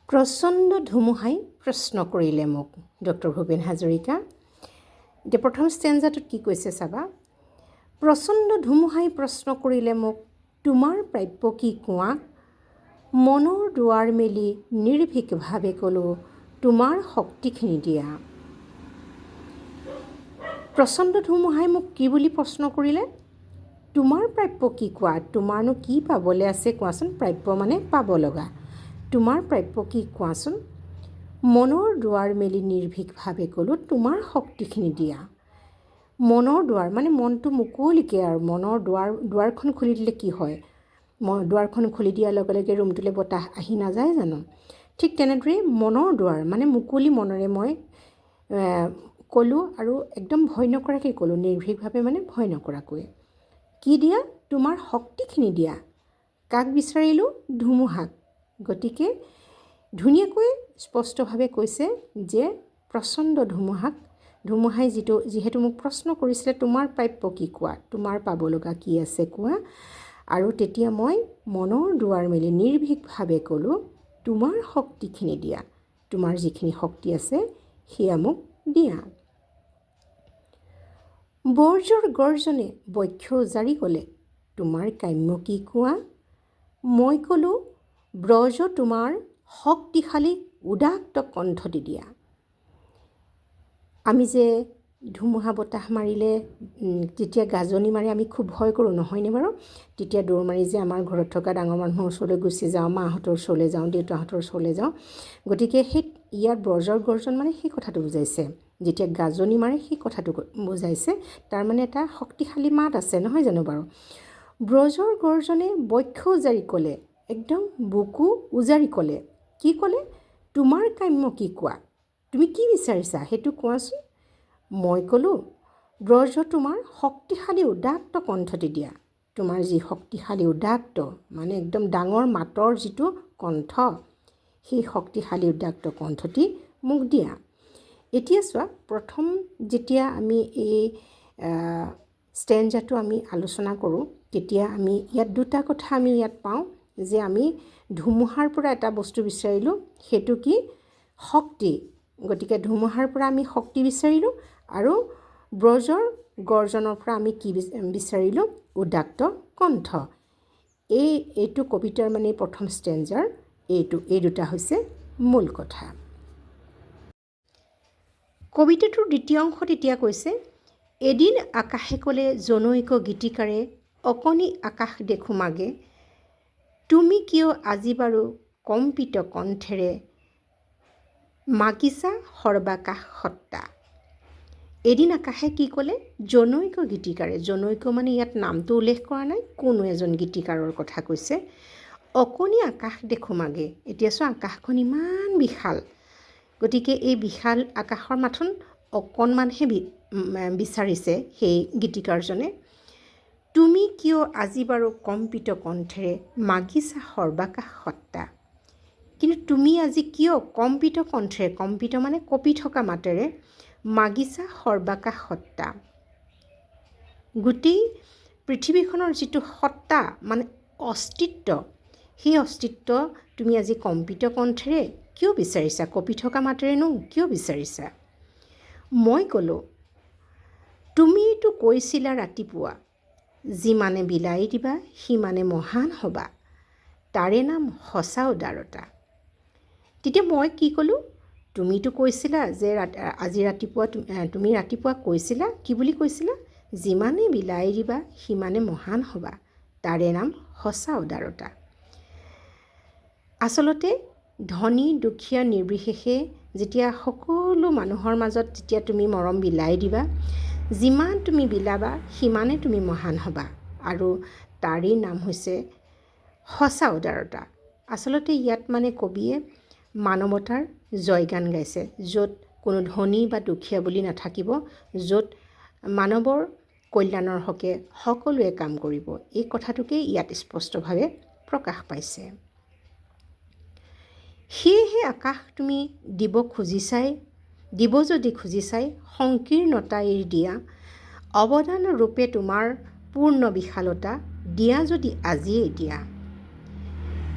প্ৰচণ্ড ধুমুহাই প্ৰশ্ন কৰিলে মোক। ডক্টৰ ভূপেন হাজৰিকা। এতিয়া প্ৰথম ষ্টেঞ্জাটোত কি কৈছে চাবা। প্ৰচণ্ড ধুমুহাই প্ৰশ্ন কৰিলে মোক, তোমাৰ প্ৰাপ্য কি কোৱা? মনৰ দুৱাৰ মেলি নিৰ্ভীকভাৱে ক'লোঁ, তোমাৰ শক্তিখিনি দিয়া। প্ৰচণ্ড ধুমুহাই মোক কি বুলি প্ৰশ্ন কৰিলে? তোমাৰ প্ৰাপ্য কি কোৱা? তোমাৰনো কি পাবলৈ আছে কোৱাচোন? প্ৰাপ্য মানে পাব লগা। তোমাৰ প্ৰাপ্য কি কোৱাচোন? মনৰ দুৱাৰ মেলি নিৰ্ভীকভাৱে ক'লোঁ, তোমাৰ শক্তিখিনি দিয়া। মনৰ দুৱাৰ মানে মনটো মুকলিকৈ আৰু মনৰ দুৱাৰখন খুলি দিলে কি হয়? দুৱাৰখন খুলি দিয়াৰ লগে লগে ৰুমটোলৈ বতাহ আহি নাযায় জানো? ঠিক তেনেদৰে মনৰ দুৱাৰ মানে মুকলি মনেৰে মই ক'লোঁ আৰু একদম ভয় নকৰাকৈ ক'লোঁ, নিৰ্ভীকভাৱে মানে ভয় নকৰাকৈ। কি দিয়া? তোমাৰ শক্তিখিনি দিয়া। কাক বিচাৰিলোঁ? ধুমুহাক। গতিকে ধুনীয়াকৈ স্পষ্টভাৱে কৈছে যে প্ৰচণ্ড ধুমুহাই যিহেতু মোক প্ৰশ্ন কৰিছিলে, তোমাৰ প্ৰাপ্য কি কোৱা? তোমাৰ পাব লগা কি আছে কোৱা? আৰু তেতিয়া মই মনৰ দুৱাৰ মেলি নিৰ্ভীকভাৱে ক'লোঁ, তোমাৰ শক্তিখিনি দিয়া। তোমাৰ যিখিনি শক্তি আছে সেয়া মোক দিয়া। বৰ্জৰ গৰ্জনে বক্ষ জাৰি ক'লে, তোমাৰ কাম্য কি কোৱা? মই ক'লোঁ, ব্ৰজ তোমাৰ শক্তিশালী উদাত্ত কণ্ঠটি দিয়া। আমি যে ধুমুহা বতাহ মাৰিলে তেতিয়া গাজনি মাৰি আমি খুব ভয় কৰোঁ, নহয়নে বাৰু? তেতিয়া দৌৰ মাৰি যে আমাৰ ঘৰত থকা ডাঙৰ মানুহৰ ওচৰলৈ গুচি যাওঁ, মাহঁতৰ ওচৰলৈ যাওঁ, দেউতাহঁতৰ ওচৰলৈ যাওঁ। গতিকে ইয়াত ব্ৰজৰ গৰ্জন মানে সেই কথাটো বুজাইছে। যেতিয়া গাজনি মাৰে সেই কথাটো বুজাইছে। তাৰমানে এটা শক্তিশালী মাত আছে, নহয় জানো বাৰু? ব্ৰজৰ গৰ্জনে বক্ষ উজাৰি ক'লে, একদম বুকু উজাৰি ক'লে। কি ক'লে? তোমাৰ কাম্য কি কোৱা? তুমি কি বিচাৰিছা সেইটো কোৱাচোন? মই ক'লোঁ, ব্ৰজ তোমাৰ শক্তিশালী উদাত্ত কণ্ঠটি দিয়া। তোমাৰ যি শক্তিশালী উদাত্ত মানে একদম ডাঙৰ মাতৰ যিটো কণ্ঠ, সেই শক্তিশালী উদাত্ত কণ্ঠটি মোক দিয়া। এতিয়া চোৱা, প্ৰথম যেতিয়া আমি এই ষ্টেঞ্জাটো আমি আলোচনা কৰোঁ, তেতিয়া আমি ইয়াত দুটা কথা আমি ইয়াত পাওঁ যে আমি ধুমুহাৰ পৰা এটা বস্তু বিচাৰিলোঁ, সেইটো কি? শক্তি। গতিকে ধুমুহাৰ পৰা আমি শক্তি বিচাৰিলোঁ আৰু ব্ৰজৰ গৰ্জনৰ পৰা আমি কি বিচাৰিলোঁ? উদাত্ত কণ্ঠ। এইটো কবিতাৰ মানে প্ৰথম ষ্টেঞ্জাৰ এই দুটা হৈছে মূল কথা। কবিতাটোৰ দ্বিতীয় অংশত এতিয়া কৈছে, এদিন আকাশে ক'লে জনৈক গীতিকাৰে, অকণি আকাশ দেখো মাগে, তুমি কিয় আজি বাৰু কম্পিত কণ্ঠেৰে মাগিছা সৰ্বাকাশ সত্তা। এদিন আকাশে কি ক'লে? জনৈক গীতিকাৰে, জনৈক মানে ইয়াত নামটো উল্লেখ কৰা নাই, কোনো এজন গীতিকাৰৰ কথা কৈছে। অকণি আকাশ দেখো মাগে। এতিয়া চোৱা, আকাশখন ইমান বিশাল, গতিকে এই বিশাল আকাশৰ মাথোন অকণমানহে বিচাৰিছে সেই গীতিকাৰজনে। তুমি কিয় আজি বাৰু কম্পিত কণ্ঠেৰে মাগিছা সৰ্বাকাশ সত্তা। কিন্তু তুমি আজি কিয় কম্পিত কণ্ঠেৰে, কম্পিত মানে কঁপি থকা মাতেৰে, মাগিছা সৰ্বাকাশ সত্তা। গোটেই পৃথিৱীখনৰ যিটো সত্তা মানে অস্তিত্ব, সেই অস্তিত্ব তুমি আজি কম্পিত কণ্ঠেৰে কিয় বিচাৰিছা? কঁপি থকা মাতেৰেনো কিয় বিচাৰিছা? মই ক'লোঁ, তুমিতো কৈছিলা ৰাতিপুৱা, যিমানে বিলাই দিবা সিমানে মহান হ'বা, তাৰে নাম সঁচা উদাৰতা। তেতিয়া মই কি ক'লোঁ? তুমিতো কৈছিলা যে আজি ৰাতিপুৱা তুমি ৰাতিপুৱা কৈছিলা, কি বুলি কৈছিলা? যিমানে বিলাই দিবা সিমানে মহান হ'বা, তাৰে নাম সঁচা উদাৰতা। আচলতে ধনী দুখীয়া নিৰ্বিশেষে যেতিয়া সকলো মানুহৰ মাজত যেতিয়া তুমি মৰম বিলাই দিবা, যিমান তুমি বিলাবা সিমানে তুমি মহান হ'বা, আৰু তাৰেই নাম হৈছে সঁচা উদাৰতা। আচলতে ইয়াত মানে কবিয়ে মানৱতাৰ জয়গান গাইছে, য'ত কোনো ধনী বা দুখীয়া বুলি নাথাকিব, য'ত মানৱৰ কল্যাণৰ হকে সকলোৱে কাম কৰিব, এই কথাটোকে ইয়াত স্পষ্টভাৱে প্ৰকাশ পাইছে। সেয়েহে আকাশ তুমি দিব যদি খুজিছাই সংকীৰ্ণতা এৰি দিয়া, অৱদান ৰূপে তোমাৰ পূৰ্ণ বিশালতা দিয়া যদি আজিয়েই দিয়া।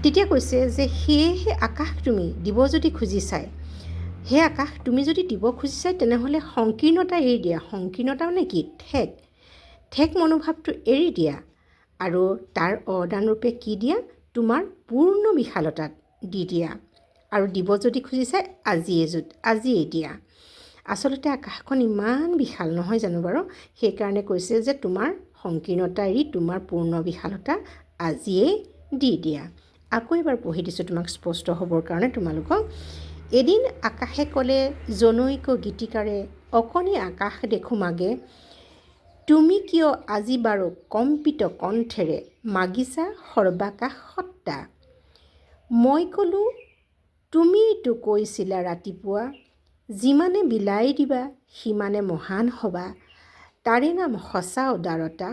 তেতিয়া কৈছে যে সেয়েহে আকাশ তুমি দিব যদি খুজিছাই, সেই আকাশ তুমি যদি দিব খুজিছাই তেনেহ'লে সংকীৰ্ণতা এৰি দিয়া। সংকীৰ্ণতা মানে কি? ঠেক মনোভাৱটো এৰি দিয়া আৰু তাৰ অৱদানৰূপে কি দিয়া? তোমাৰ পূৰ্ণ বিশালতাত দি দিয়া। আৰু দিব যদি খুজিছাই আজিয়ে দিয়া। আচলতে আকাশখন ইমান বিশাল নহয় জানো বাৰু? সেইকাৰণে কৈছে যে তোমাৰ সংকীৰ্ণতা এৰি তোমাৰ পূৰ্ণ বিশালতা আজিয়েই দি দিয়া। আকৌ এবাৰ পঢ়ি দিছোঁ তোমাক স্পষ্ট হ'বৰ কাৰণে তোমালোকক। এদিন আকাশে ক'লে জনৈক গীতিকাৰে, অকণি আকাশ দেখো মাগে, তুমি কিয় আজি বাৰু কম্পিত কণ্ঠেৰে মাগিছা সৰ্বাকাশ সত্তা? মই ক'লোঁ তুমিতো কৈছিলা ৰাতিপুৱা, যিমানে বিলাই দিবা সিমানে মহান হ'বা, তাৰে নাম সঁচা উদাৰতা।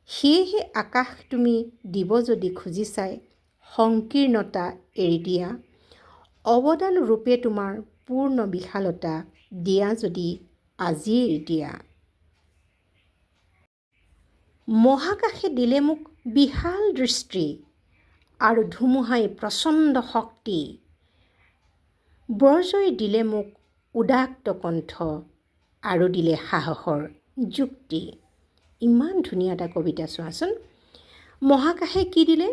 সেয়েহে আকাশ তুমি দিব যদি খুজিছাই, সংকীৰ্ণতা এৰি দিয়া। অৱদান ৰূপে তোমাৰ পূৰ্ণ বিশালতা দিয়া যদি আজিয়েই দিয়া। মহাকাশে দিলে মোক বিশাল দৃষ্টি আৰু ধুমুহাই প্ৰচণ্ড শক্তি। ব্ৰজই দিলে মোক উদাত্ত কণ্ঠ আৰু দিলে সাহসৰ যুক্তি। ইমান ধুনীয়া এটা কবিতা চোৱাচোন। মহাকাশে কি দিলে?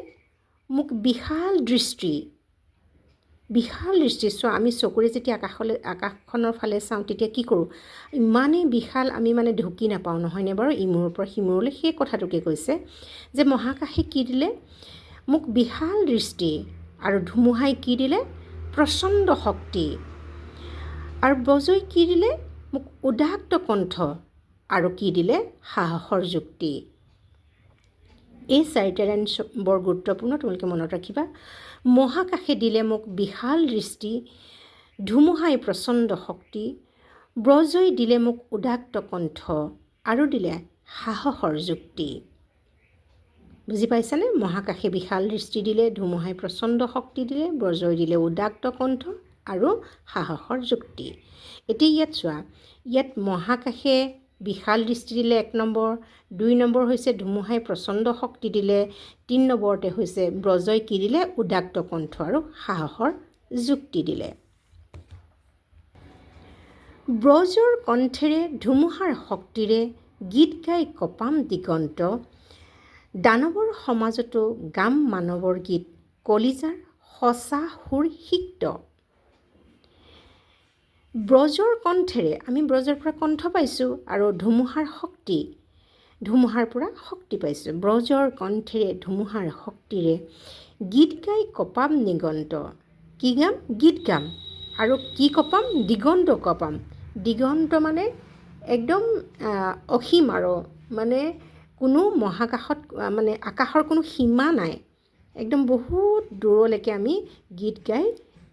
মোক বিশাল দৃষ্টি। চোৱা, আমি চকুৰে যেতিয়া আকাশখনৰ ফালে চাওঁ তেতিয়া কি কৰোঁ? ইমানেই বিশাল আমি মানে ঢুকি নাপাওঁ নহয়নে বাৰু ইমূৰৰ পৰা সিমূৰলৈ? সেই কথাটোকে কৈছে যে মহাকাশে কি দিলে? মোক বিশাল দৃষ্টি আৰু ধুমুহাই কি দিলে? প্ৰচণ্ড শক্তি। আৰু ব্ৰজই কি দিলে? মোক উদাত্ত কণ্ঠ আৰু কি দিলে? সাহসৰ যুক্তি। এই চাৰিটা লাইন বৰ গুৰুত্বপূৰ্ণ, তোমালোকে মনত ৰাখিবা। মহাকাশে দিলে মোক বিশাল দৃষ্টি, ধুমুহাই প্ৰচণ্ড শক্তি, ব্ৰজই দিলে মোক উদাত্ত কণ্ঠ আৰু দিলে সাহসৰ যুক্তি। বুজি পাইছানে? মহাকাশে বিশাল দৃষ্টি দিলে, ধুমুহাই প্ৰচণ্ড শক্তি দিলে, ব্ৰজই দিলে উদাত্ত কণ্ঠ আৰু সাহসৰ যুক্তি। এতিয়া ইয়াত চোৱা, ইয়াত মহাকাশে বিশাল দৃষ্টি দিলে 1 নম্বৰ, 2 নম্বৰ হৈছে ধুমুহাই প্ৰচণ্ড শক্তি দিলে, 3 নম্বৰতে হৈছে ব্ৰজই কি দিলে? উদাত্ত কণ্ঠ আৰু সাহসৰ যুক্তি দিলে। ব্ৰজৰ কণ্ঠেৰে ধুমুহাৰ শক্তিৰে গীত গাই কপাম দিগন্ত, দানৱৰ সমাজতো গাম মানৱৰ গীত, কলিজাৰ সঁচা সুৰ সিক্ত। ব্ৰজৰ কণ্ঠেৰে, আমি ব্ৰজৰ পৰা কণ্ঠ পাইছোঁ আৰু ধুমুহাৰ পৰা শক্তি পাইছোঁ। ব্ৰজৰ কণ্ঠেৰে ধুমুহাৰ শক্তিৰে গীত গাই কপাম দিগন্ত। কি গাম? গীত গাম। আৰু কি কপাম? দিগন্ত কপাম। দিগন্ত মানে একদম অসীম আৰু মানে কোনো মহাকাশত মানে আকাশৰ কোনো সীমা নাই, একদম বহুত দূৰলৈকে আমি গীত গাই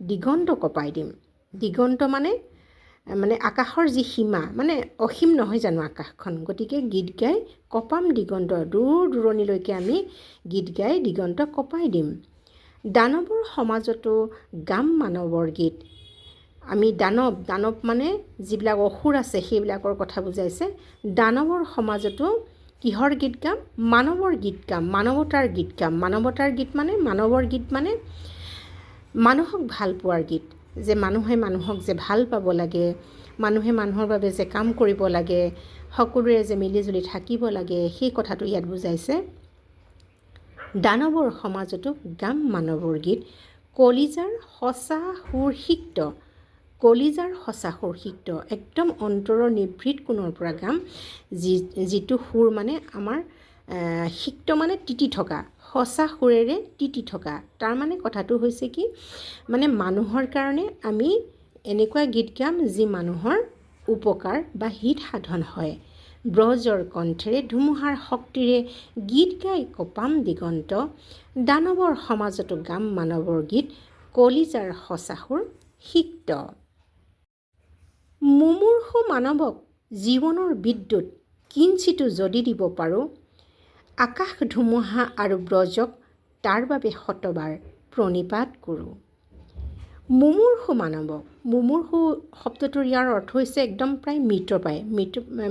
দিগন্ত কপাই দিম। দিগন্ত মানে আকাশৰ যি সীমা, মানে অসীম নহয় জানো আকাশখন? গতিকে গীত গাই কপাম দিগন্ত, দূৰ দূৰণিলৈকে আমি গীত গাই দিগন্ত কপাই দিম। দানৱৰ সমাজতো গাম মানৱৰ গীত। আমি দানৱ মানে যিবিলাক অসুৰ আছে সেইবিলাকৰ কথা বুজাইছে। দানৱৰ সমাজতো কিহৰ গীত গাম? মানৱৰ গীত গাম, মানৱতাৰ গীত গাম। মানৱতাৰ গীত মানে, মানৱৰ গীত মানে মানুহক ভাল পোৱাৰ গীত, যে মানুহে মানুহক যে ভাল পাব লাগে, মানুহে মানুহৰ বাবে যে কাম কৰিব লাগে, সকলোৰে যে মিলিজুলি থাকিব লাগে, সেই কথাটো ইয়াত বুজাইছে। দানৱৰ সমাজতো গাম মানৱৰ গীত, কলিজাৰ সঁচা সুৰ সিক্ত। কলিজাৰ সঁচা সুৰ সিক্ত, একদম অন্তৰৰ নিভৃত কোণৰ পৰা গাম, যিটো সুৰ মানে আমাৰ সিক্ত মানে তিতি থকা, সঁচা সুৰেৰে তিতি থকা। তাৰ মানে কথাটো হৈছে কি, মানে মানুহৰ কাৰণে আমি এনেকুৱা গীত গাম যি মানুহৰ উপকাৰ বা হিত সাধন হয়। ব্ৰজৰ কণ্ঠেৰে ধুমুহাৰ শক্তিৰে গীত গাই কপাম দিগন্ত, দানৱৰ সমাজতো গাম মানৱৰ গীত, কলিজাৰ সঁচা সুৰ সিক্ত। মুমূৰ্ষু মানৱক জীৱনৰ বিদ্যুৎ কিঞ্চিতো যদি দিব পাৰোঁ, আকাশ ধুমুহা আৰু ব্ৰজক তাৰ বাবে শতবাৰ প্ৰণিপাত কৰোঁ। মুমূৰ্ষু মানৱক, মুমূৰ্ষু শব্দটোৰ ইয়াৰ অৰ্থ হৈছে একদম প্ৰায়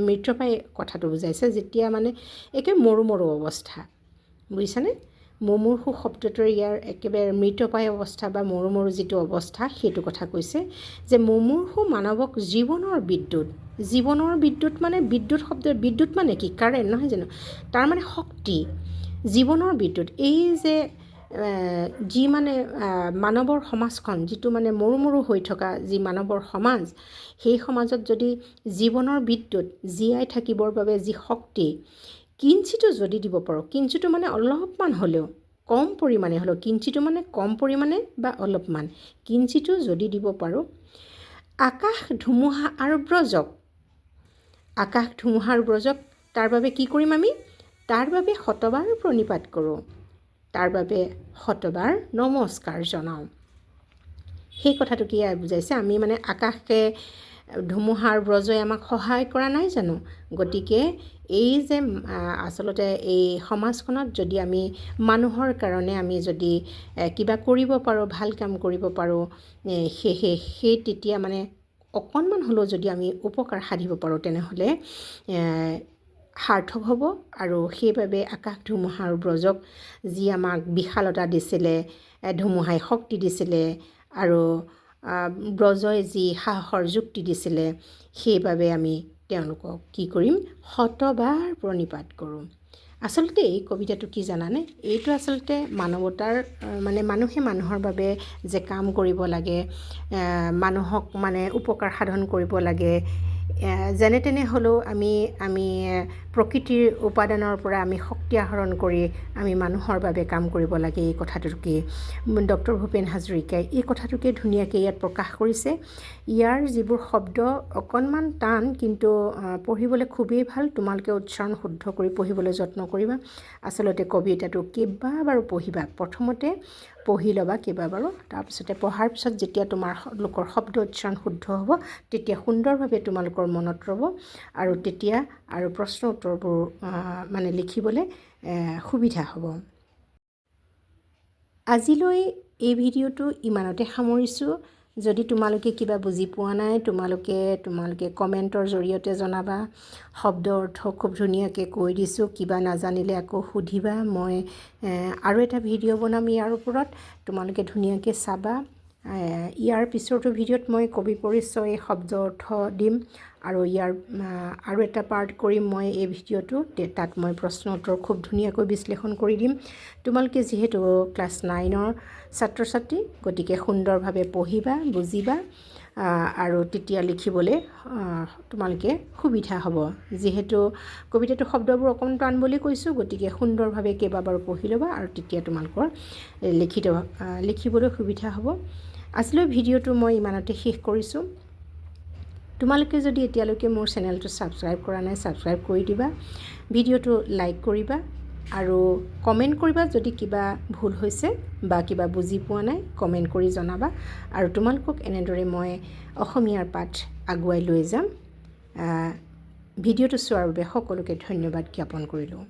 মৃতপ্ৰায় কথাটো বুজাইছে, যেতিয়া মানে একে মৰো অৱস্থা, বুজিছানে? মুমূৰ্ষু শব্দটোৰ ইয়াৰ একেবাৰে মৃতপ্ৰায় অৱস্থা বা মৰো মৰো যিটো অৱস্থা সেইটো কথা কৈছে যে মুমূৰ্ষু মানৱক জীৱনৰ বিদ্যুৎ মানে বিদ্যুৎ শব্দ বিদ্যুৎ মানে কি কাৰেণ্ট নহয় জানো তাৰ মানে শক্তি জীৱনৰ বিদ্যুৎ এই যে যি মানে মানৱৰ সমাজখন যিটো মানে মৰো মৰো হৈ থকা যি মানৱৰ সমাজ সেই সমাজত যদি জীৱনৰ বিদ্যুৎ জীয়াই থাকিবৰ বাবে যি শক্তি কিঞ্চিতো যদি দিব পাৰোঁ কিঞ্চিতো মানে অলপমান হ'লেও কম পৰিমাণে হ'লেও কিঞ্চিতো মানে কম পৰিমাণে বা অলপমান কিঞ্চিতো যদি দিব পাৰোঁ আকাশ ধুমুহা আৰু ব্ৰজক তাৰ বাবে কি কৰিম আমি তাৰ বাবে শতবাৰ প্ৰণিপাত কৰোঁ তাৰ বাবে শতবাৰ নমস্কাৰ জনাওঁ সেই কথাটো কি বুজাইছে আমি মানে আকাশে ধুমুহাৰ ব্ৰজই আমাক সহায় কৰা নাই জানো গতিকে এই যে আচলতে এই সমাজখনত যদি আমি মানুহৰ কাৰণে আমি যদি কিবা কৰিব পাৰোঁ ভাল কাম কৰিব পাৰোঁ সেই তেতিয়া মানে অকণমান হ'লেও যদি আমি উপকাৰ সাধিব পাৰোঁ তেনেহ'লে সাৰ্থক হ'ব আৰু সেইবাবে আকাশ ধুমুহাৰ ব্ৰজক যি আমাক বিশালতা দিছিলে ধুমুহাই শক্তি দিছিলে আৰু ব্ৰজই যি সাহসৰ যুক্তি দিছিলে সেইবাবে আমি তেওঁলোকক কি কৰিম শতবাৰ প্ৰণিপাত কৰোঁ আচলতে এই কবিতাটো কি জানানে এইটো আচলতে মানৱতাৰ মানে মানুহে মানুহৰ বাবে যে কাম কৰিব লাগে মানুহক মানে উপকাৰ সাধন কৰিব লাগে যেনে তেনে হ'লেও আমি প্ৰকৃতিৰ উপাদানৰ পৰা আমি শক্তি আহৰণ কৰি আমি মানুহৰ বাবে কাম কৰিব লাগে এই কথাটোকে ডক্টৰ ভূপেন হাজৰিকাই এই কথাটোকে ধুনীয়াকৈ ইয়াত প্ৰকাশ কৰিছে ইয়াৰ যিবোৰ শব্দ অকণমান টান কিন্তু পঢ়িবলৈ খুবেই ভাল তোমালোকে উচ্চাৰণ শুদ্ধ কৰি পঢ়িবলৈ যত্ন কৰিবা আচলতে কবিতাটো কেইবাবাৰো পঢ়িবা প্ৰথমতে পঢ়ি ল'বা কেইবাবাৰো তাৰপিছতে পঢ়াৰ পিছত যেতিয়া তোমালোকৰ শব্দ উচ্চাৰণ শুদ্ধ হ'ব তেতিয়া সুন্দৰভাৱে তোমালোকৰ মনত ৰ'ব আৰু তেতিয়া আৰু প্ৰশ্ন উত্তৰবোৰ মানে লিখিবলৈ সুবিধা হ'ব আজিলৈ এই ভিডিঅ'টো ইমানতে সামৰিছোঁ যদি তোমালোকে কিবা বুজি পোৱা নাই তোমালোকে কমেণ্টৰ জৰিয়তে জনাবা শব্দ অৰ্থ খুব ধুনীয়াকৈ কৈ দিছোঁ কিবা নাজানিলে আকৌ সুধিবা মই আৰু এটা ভিডিঅ' বনাম ইয়াৰ ওপৰত তোমালোকে ধুনীয়াকৈ চাবা ইয়াৰ পিছৰটো ভিডিঅ'ত মই কবি পৰিচয় শব্দ অৰ্থ দিম আৰু ইয়াৰ আৰু এটা পাৰ্ট কৰিম মই এই ভিডিঅ'টো তাত মই প্ৰশ্ন উত্তৰ খুব ধুনীয়াকৈ বিশ্লেষণ কৰি দিম তোমালোকে যিহেতু ক্লাছ 9ৰ ছাত্ৰ ছাত্ৰী গতিকে সুন্দৰভাৱে পঢ়িবা বুজিবা আৰু তেতিয়া লিখিবলৈ তোমালোকে সুবিধা হ'ব যিহেতু কবিতাটো শব্দবোৰ অকণমান টান বুলি কৈছোঁ গতিকে সুন্দৰভাৱে কেইবাবাৰো পঢ়ি ল'বা আৰু তেতিয়া তোমালোকৰ লিখিবলৈ সুবিধা হ'ব আজিলৈ ভিডিঅ'টো মই ইমানতে শেষ কৰিছোঁ তোমালোকে যদি এতিয়ালৈকে মোৰ চেনেলটো ছাবস্ক্ৰাইব কৰা নাই ছাবস্ক্ৰাইব কৰি দিবা ভিডিঅ'টো লাইক কৰিবা আৰু কমেণ্ট কৰিবা যদি কিবা ভুল হৈছে বা কিবা বুজি পোৱা নাই কমেণ্ট কৰি জনাবা আৰু তোমালোকক এনেদৰে মই অসমীয়াৰ পাঠ আগুৱাই লৈ যাম ভিডিঅ'টো চোৱাৰ বাবে সকলোকে ধন্যবাদ জ্ঞাপন কৰিলোঁ